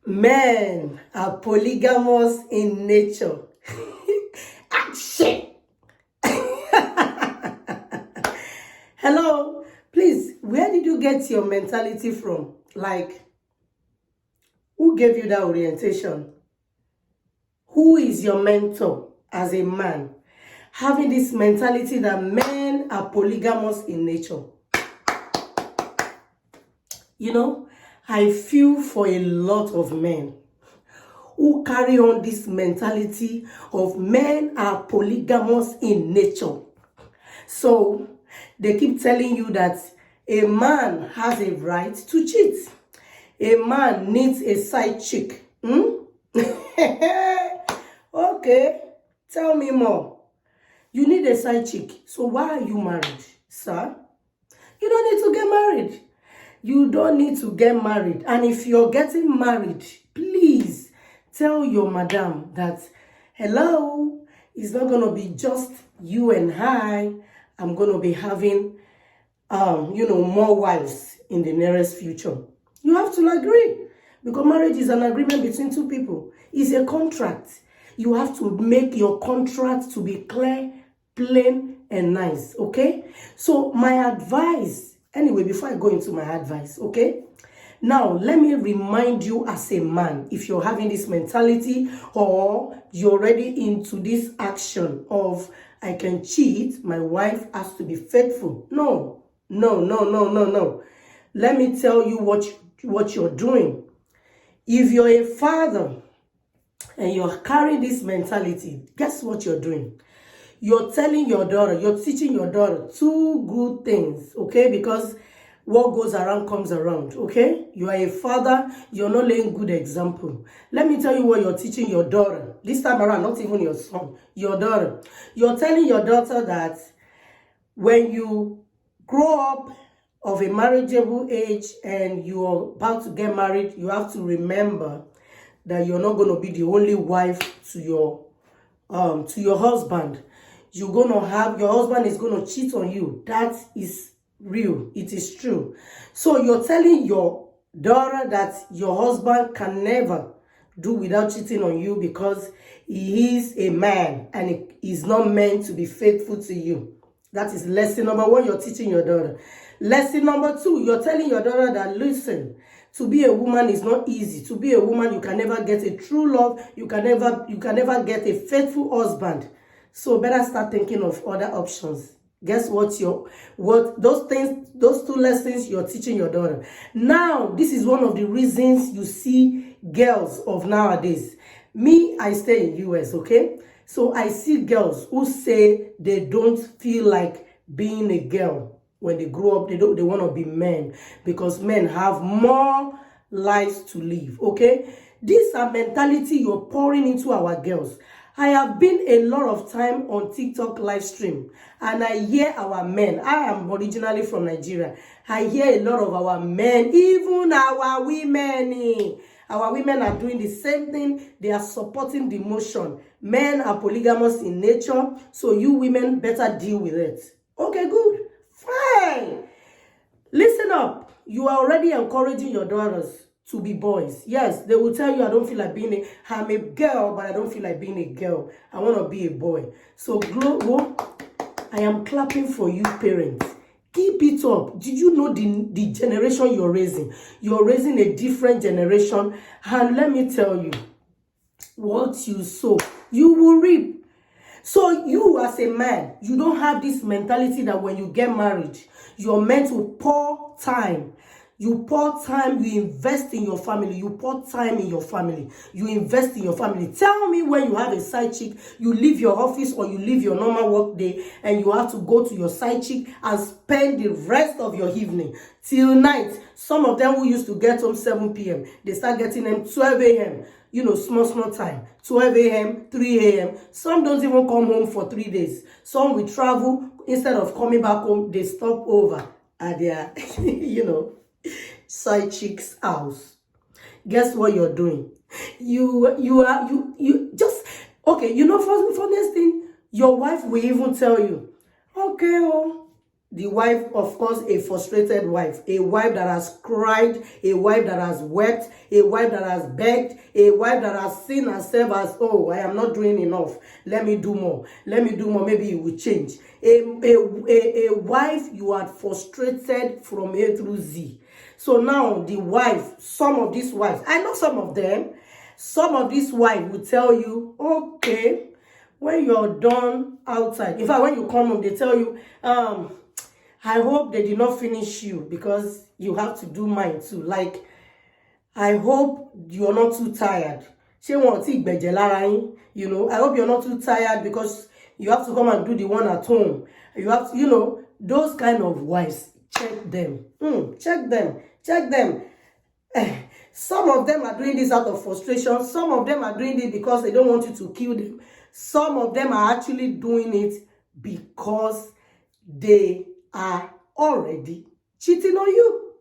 Men are polygamous in nature. Action! Hello, please, where did you get your mentality from? Like, who gave you that orientation? Who is your mentor as a man? Having this mentality that men are polygamous in nature. You know, I feel for a lot of men who carry on this mentality of men are polygamous in nature. So they keep telling you that a man has a right to cheat. A man needs a side chick. Okay, tell me more. You need a side chick. So why are you married, sir? You don't need to get married. You don't need to get married. And if you're getting married, please tell your madam that, hello, it's not going to be just you and I'm going to be having, more wives in the nearest future. You have to agree, because marriage is an agreement between two people. It's a contract. You have to make your contract to be clear, plain, and nice, okay? So my advice, anyway, before I go into my advice, okay? Now, let me remind you as a man, if you're having this mentality or you're already into this action of, I can cheat, my wife has to be faithful. No. Let me tell you what you're doing. If you're a father and you're carrying this mentality, guess what you're doing? You're telling your daughter, you're teaching your daughter two good things, okay? Because what goes around comes around, okay? You are a father, you're not laying good example. Let me tell you what you're teaching your daughter. This time around, not even your son, your daughter. You're telling your daughter that when you grow up of a marriageable age and you're about to get married, you have to remember that you're not going to be the only wife to your husband. You're going to have, your husband is going to cheat on you. That is real. It is true. So you're telling your daughter that your husband can never do without cheating on you because he is a man and he is not meant to be faithful to you. That is lesson number one you're teaching your daughter. Lesson number two, you're telling your daughter that, listen, to be a woman is not easy. To be a woman, you can never get a true love. You can never get a faithful husband. So better start thinking of other options. Guess what? Those two lessons you're teaching your daughter. Now, this is one of the reasons you see girls of nowadays. Me, I stay in US, okay? So I see girls who say they don't feel like being a girl. When they grow up, they want to be men because men have more lives to live, okay? These are mentality you're pouring into our girls. I have been a lot of time on TikTok live stream and I hear our men. I am originally from Nigeria. I hear a lot of our men, even our women. Our women are doing the same thing. They are supporting the motion. Men are polygamous in nature, so you women better deal with it. Okay, good. Fine. Listen up. You are already encouraging your daughters to be boys. Yes, they will tell you, I don't feel like I'm a girl, but I don't feel like being a girl. I want to be a boy. So, I am clapping for you, parents. Keep it up. Did you know the generation you're raising? You're raising a different generation. And let me tell you, what you sow, you will reap. So you as a man, you don't have this mentality that when you get married, you're meant to pour time. You pour time, you invest in your family. You pour time in your family. You invest in your family. Tell me when you have a side chick, you leave your office or you leave your normal work day and you have to go to your side chick and spend the rest of your evening till night. Some of them who used to get home 7 p.m., they start getting them 12 a.m., small time, 12 a.m., 3 a.m. Some don't even come home for 3 days. Some will travel. Instead of coming back home, they stop over at their, side chick's house. Guess what you're doing? You just, okay, funniest thing, your wife will even tell you, okay, The wife, of course, a frustrated wife, a wife that has cried, a wife that has wept, a wife that has begged, a wife that has seen herself as, oh, I am not doing enough. Let me do more. Let me do more. Maybe it will change. A wife you are frustrated from A through Z. So now the wife, some of these wives, I know some of them, some of these wives will tell you, okay, when you're done outside, in fact, when you come home, they tell you, I hope they did not finish you because you have to do mine too. Like, I hope you're not too tired. You know, I hope you're not too tired because you have to come and do the one at home. You have to, you know, those kind of wives, check them. Check them. Check them. Some of them are doing this out of frustration. Some of them are doing it because they don't want you to kill them. Some of them are actually doing it because they are already cheating on you.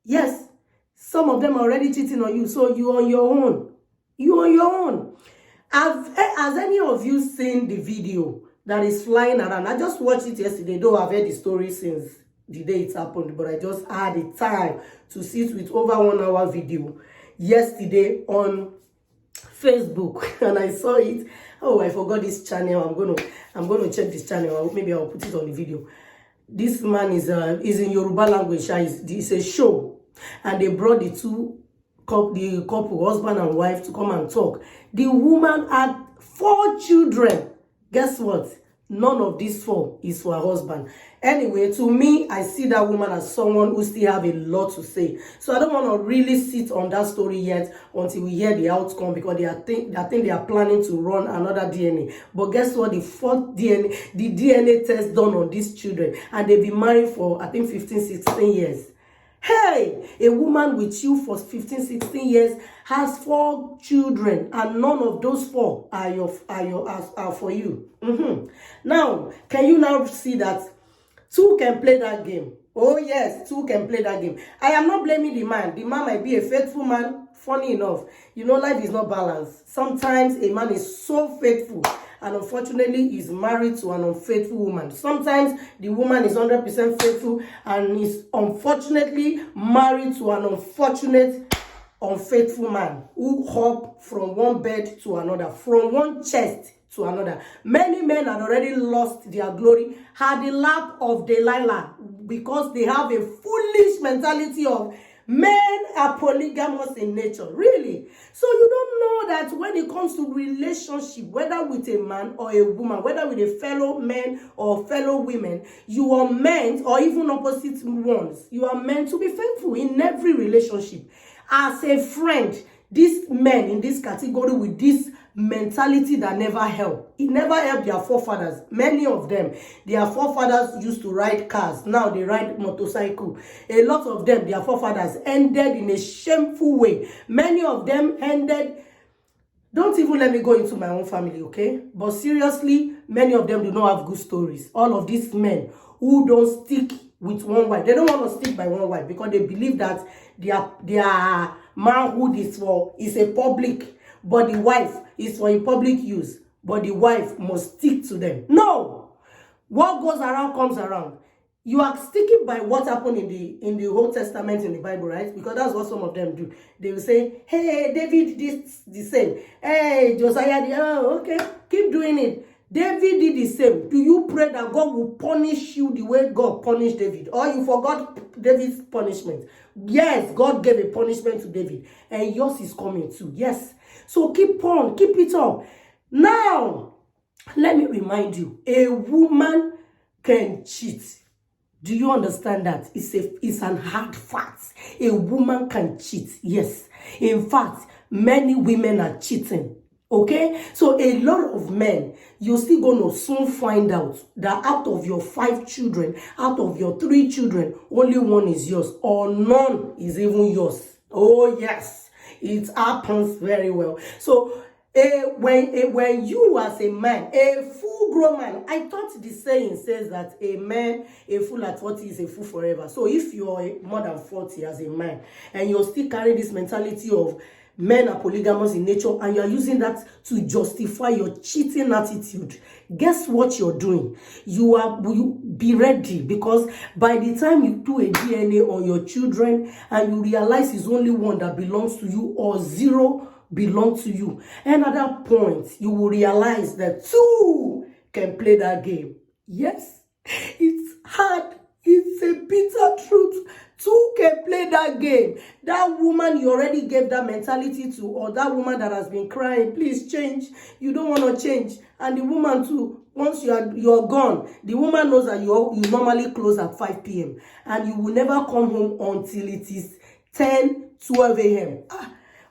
Yes, some of them are already cheating on you. So you're on your own. You're on your own. Has any of you seen the video that is flying around? I just watched it yesterday, though I've heard the story since the day it happened, but I just had the time to sit with over 1 hour video yesterday on Facebook, and I saw it. Oh, I forgot this channel. I'm gonna check this channel. Maybe I'll put it on the video. This man is in Yoruba language. It's a show, and they brought the couple, husband and wife, to come and talk. The woman had 4 children. Guess what? None of these 4 is for her husband. Anyway, to me, I see that woman as someone who still have a lot to say. So I don't want to really sit on that story yet until we hear the outcome, because I think they are planning to run another DNA. But guess what? The 4th DNA, the DNA test done on these children, and they've been married for, I think, 15, 16 years. Hey, a woman with you for 15, 16 years has 4 children, and none of those 4 are for you. Now, can you now see that 2 can play that game? Oh yes, 2 can play that game. I am not blaming the man. The man might be a faithful man. Funny enough, you know, life is not balanced. Sometimes a man is so faithful, and unfortunately is married to an unfaithful woman. Sometimes the woman is 100% faithful and is unfortunately married to an unfaithful man who hop from one bed to another, from one chest to another. Many men had already lost their glory, had the lap of Delilah, because they have a foolish mentality of men are polygamous in nature. Really? So you don't know that when it comes to relationship, whether with a man or a woman, whether with a fellow men or fellow women, you are meant, or even opposite ones, you are meant to be faithful in every relationship. As a friend, these men in this category with this mentality that never helped. It never helped their forefathers. Many of them, their forefathers used to ride cars. Now they ride motorcycle. A lot of them, their forefathers ended in a shameful way. Many of them ended... Don't even let me go into my own family, okay? But seriously, many of them do not have good stories. All of these men who don't stick with one wife. They don't want to stick by one wife because they believe that their manhood is a public, but the wife is for a public use. But the wife must stick to them. No! What goes around comes around. You are sticking by what happened in the Old Testament in the Bible, right? Because that's what some of them do. They will say, hey, David did the same. Hey, Josiah did, oh, okay, keep doing it. David did the same. Do you pray that God will punish you the way God punished David? Or you forgot David's punishment? Yes, God gave a punishment to David. And yours is coming too. Yes. So keep on. Keep it up. Now, let me remind you. A woman can cheat. Do you understand that? It's an hard fact. A woman can cheat. Yes. In fact, many women are cheating. Okay? So a lot of men, you're still going to soon find out that out of your 5 children, out of your 3 children, only 1 is yours, or none is even yours. Oh, yes. It happens very well. So when you as a man, a full-grown man, I thought the saying says that a man, a fool at 40 is a fool forever. So if you're more than 40 as a man, and you're still carrying this mentality of men are polygamous in nature, and you are using that to justify your cheating attitude, guess what you're doing? You be ready, because by the time you do a DNA on your children and you realize it's only one that belongs to you or zero belong to you, and at that point you will realize that two can play that game. Yes, it's hard, it's a bitter truth. Two can play that game. That woman you already gave that mentality to, or that woman that has been crying, please change, you don't want to change. And the woman too, once you're gone, the woman knows that you normally close at 5 p.m. and you will never come home until it is 10, 12 a.m.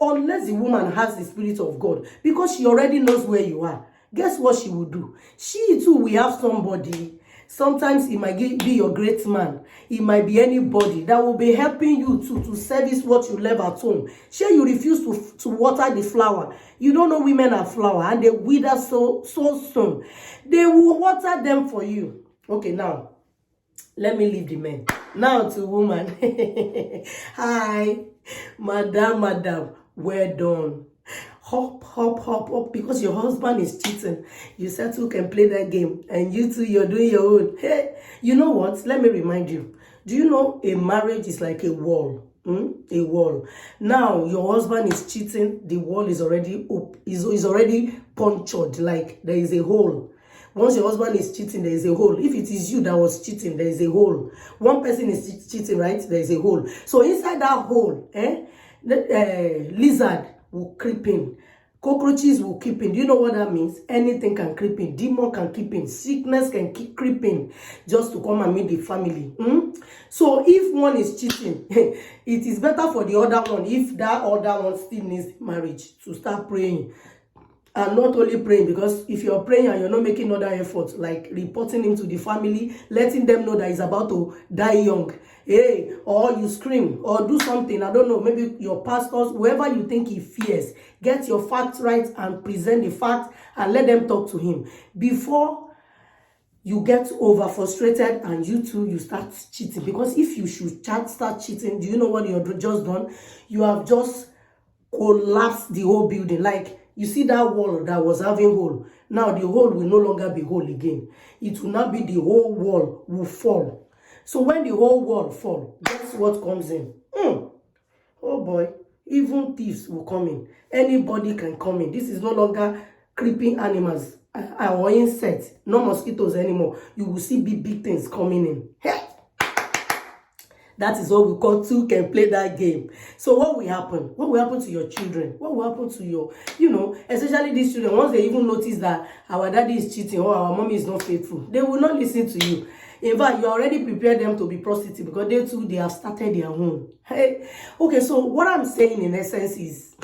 Unless the woman has the Spirit of God, because she already knows where you are. Guess what she will do? She too will have somebody. Sometimes it might be your great man. It might be anybody that will be helping you to service what you left at home. Sure, you refuse to water the flower. You don't know women are flower and they wither so soon. They will water them for you. Okay, now, let me leave the men. Now to woman. Hi, madam, well done. Hop, because your husband is cheating. You said two can play that game, and you two, you're doing your own. Hey, you know what? Let me remind you. Do you know a marriage is like a wall? A wall. Now, your husband is cheating. The wall is already up, is already punctured, like there is a hole. Once your husband is cheating, there is a hole. If it is you that was cheating, there is a hole. One person is cheating, right? There is a hole. So inside that hole, the lizard will creep in. Cockroaches will creep in. Do you know what that means? Anything can creep in. Demon can creep in. Sickness can keep creeping just to come and meet the family. So if one is cheating, it is better for the other one, if that other one still needs marriage, to start praying. And not only praying, because if you're praying and you're not making other efforts, like reporting him to the family, letting them know that he's about to die young, hey, or you scream, or do something, I don't know, maybe your pastors, whoever you think he fears, get your facts right and present the facts and let them talk to him. Before you get over frustrated and you start cheating. Because if you should start cheating, do you know what you've just done? You have just collapsed the whole building. Like, you see that wall that was having hole. Now the hole will no longer be hole again. It will not be, the whole wall will fall. So when the whole wall fall, guess what comes in? Oh boy, even thieves will come in. Anybody can come in. This is no longer creeping animals or insects, no mosquitoes anymore. You will see big things coming in. Hey! That is what we call two can play that game. So what will happen? What will happen to your children? What will happen to your, especially these children, once they even notice that our daddy is cheating or our mommy is not faithful, they will not listen to you. In fact, you already prepared them to be prostitutes, because they have started their own. Hey, okay, so what I'm saying in essence is,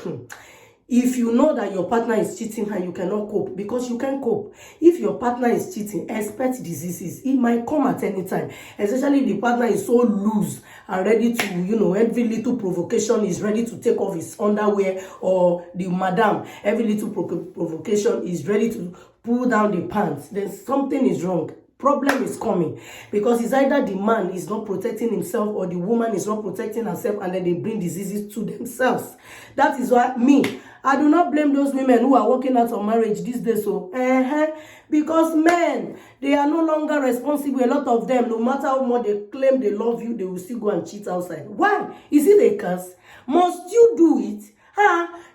if you know that your partner is cheating and you cannot cope, because you can cope. If your partner is cheating, expect diseases. It might come at any time. Especially if the partner is so loose and ready to, every little provocation is ready to take off his underwear, or the madam, every little provocation is ready to pull down the pants. Then something is wrong. Problem is coming, because it's either the man is not protecting himself or the woman is not protecting herself, and then they bring diseases to themselves. That is why I do not blame those women who are working out on marriage these days. So, because men, they are no longer responsible. A lot of them, no matter how much they claim they love you, they will still go and cheat outside. Why? Is it a curse? Must you do it?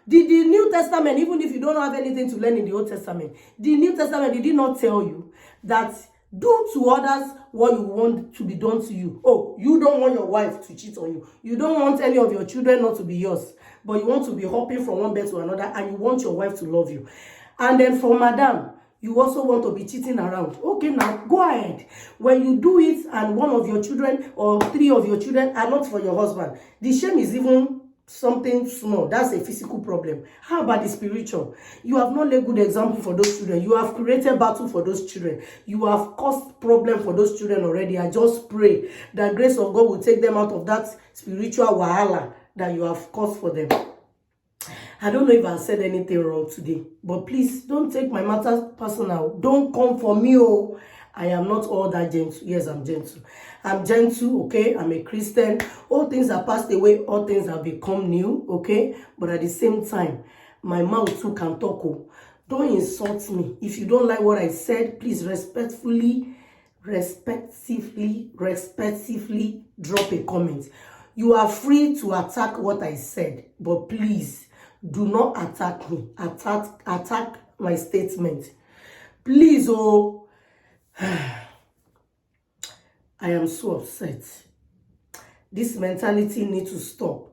The New Testament, even if you don't have anything to learn in the Old Testament, the New Testament, did not tell you that do to others what you want to be done to you. Oh, you don't want your wife to cheat on you. You don't want any of your children not to be yours. But you want to be hopping from one bed to another, and you want your wife to love you. And then for madam, you also want to be cheating around. Okay, now go ahead. When you do it and one of your children or three of your children are not for your husband, the shame is even something small. That's a physical problem. How about the spiritual? You have not laid good example for those children. You have created battle for those children. You have caused problem for those children already. I just pray that grace of God will take them out of that spiritual wahala that you have caused for them. I don't know if I said anything wrong today, but please don't take my matters personal. Don't come for me. I am not all that gentle. Yes, I'm gentle. I'm gentle, okay? I'm a Christian. All things are passed away. All things have become new, okay? But at the same time, my mouth too can talk. Oh. Don't insult me. If you don't like what I said, please respectfully drop a comment. You are free to attack what I said, but please do not attack me. Attack my statement. Please, oh. I am so upset. This mentality needs to stop.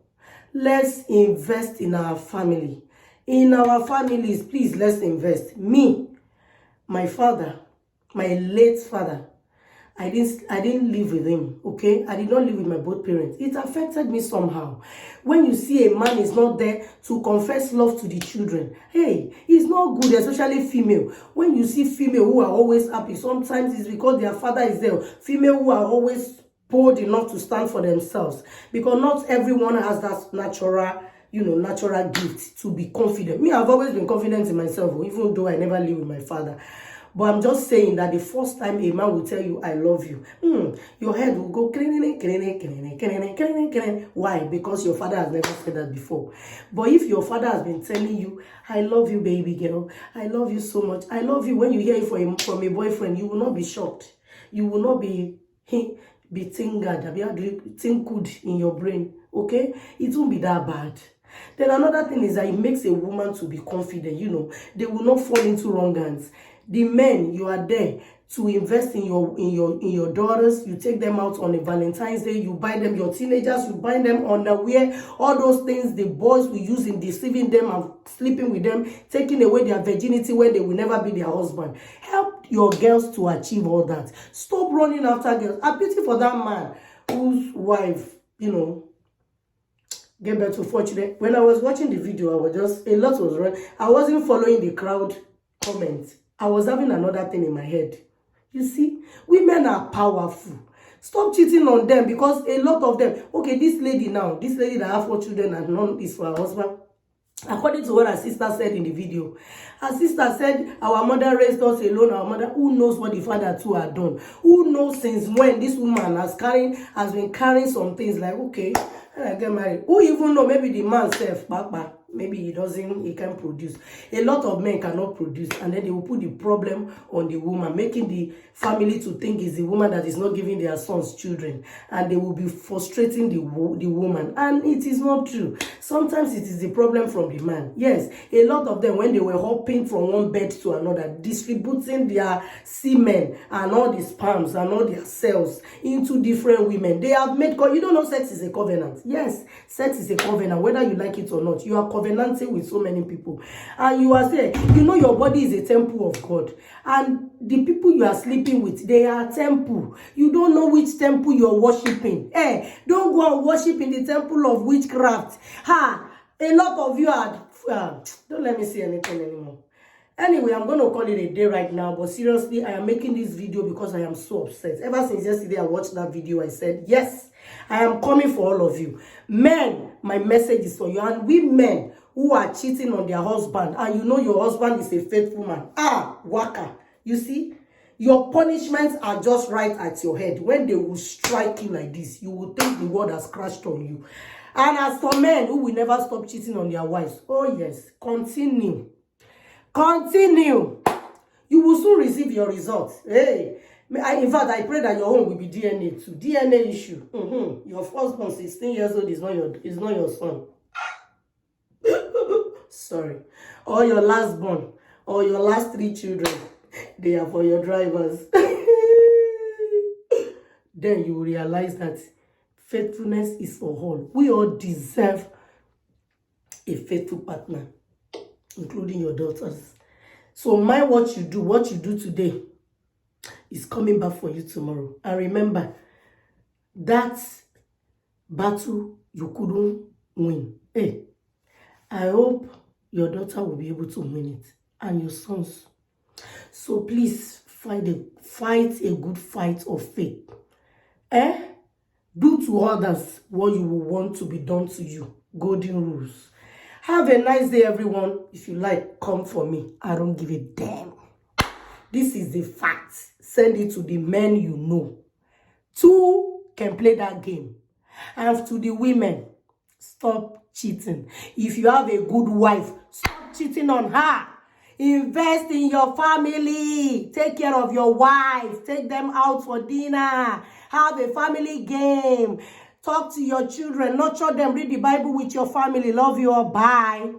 Let's invest in our family. In our families, please, let's invest. Me, my father, my late father, I didn't live with him, okay? I did not live with my both parents. It affected me somehow. When you see a man is not there to confess love to the children, hey, it's not good, especially female. When you see female who are always happy, sometimes it's because their father is there. Female who are always bold enough to stand for themselves. Because not everyone has that natural gift to be confident. Me, I've always been confident in myself, even though I never lived with my father. But I'm just saying that the first time a man will tell you, I love you, your head will go, why? Because your father has never said that before. But if your father has been telling you, I love you, baby girl, I love you so much, I love you, when you hear it from a boyfriend, you will not be shocked. You will not be tinkled in your brain, okay? It won't be that bad. Then another thing is that it makes a woman to be confident, they will not fall into wrong hands. The men, you are there to invest in your daughters. You take them out on a Valentine's Day. You buy them, your teenagers, you buy them underwear. All those things the boys will use in deceiving them and sleeping with them, taking away their virginity when they will never be their husband. Help your girls to achieve all that. Stop running after girls. I pity for that man whose wife, gave birth to 4 children. When I was watching the video, a lot was wrong. I wasn't following the crowd comments. I was having another thing in my head. You see, women are powerful. Stop cheating on them, because a lot of them, okay, this lady that has 4 children and none is for her husband. According to what her sister said in the video, her sister said, our mother raised us alone. Our mother, who knows what the father too had done? Who knows since when this woman has been carrying some things like, okay, I get married. Who even know? Maybe the man self, maybe he can produce. A lot of men cannot produce, and then they will put the problem on the woman, making the family to think it's the woman that is not giving their sons children, and they will be frustrating the woman, and it is not true. Sometimes it is the problem from the man. Yes, a lot of them, when they were hopping from one bed to another, distributing their semen and all the sperms and all their cells into different women, they have made, you don't know sex is a covenant. Yes, sex is a covenant, whether you like it or not. You are covenanting with so many people, and you are saying, your body is a temple of God, and the people you are sleeping with, they are temple. You don't know which temple you're worshiping. Don't go and worship in the temple of witchcraft. A lot of you are don't let me say anything anymore. Anyway, I'm going to call it a day right now. But seriously, I am making this video because I am so upset. Ever since yesterday I watched that video, I said, yes, I am coming for all of you. Men, my message is for you. And women who are cheating on their husband, and your husband is a faithful man. Waka. You see? Your punishments are just right at your head. When they will strike you like this, you will think the world has crashed on you. And as for men who will never stop cheating on their wives, oh yes, continue. Continue. You will soon receive your results. Hey, in fact, I pray that your own will be DNA too. DNA issue. Your firstborn, 16 years old, is not your son. Sorry. Or your last born, or your last 3 children, they are for your drivers. Then you will realize that faithfulness is for all. We all deserve a faithful partner, including your daughters. So mind what you do today is coming back for you tomorrow. And remember, that battle you couldn't win. Hey, I hope your daughter will be able to win it, and your sons. So please fight a good fight of faith. Do to others what you will want to be done to you. Golden rules. Have a nice day, everyone. If you like, come for me. I don't give a damn. This is the fact. Send it to the men you know. 2 can play that game. And to the women, stop cheating. If you have a good wife, stop cheating on her. Invest in your family. Take care of your wife. Take them out for dinner. Have a family game. Talk to your children. Nurture them. Read the Bible with your family. Love you all. Bye.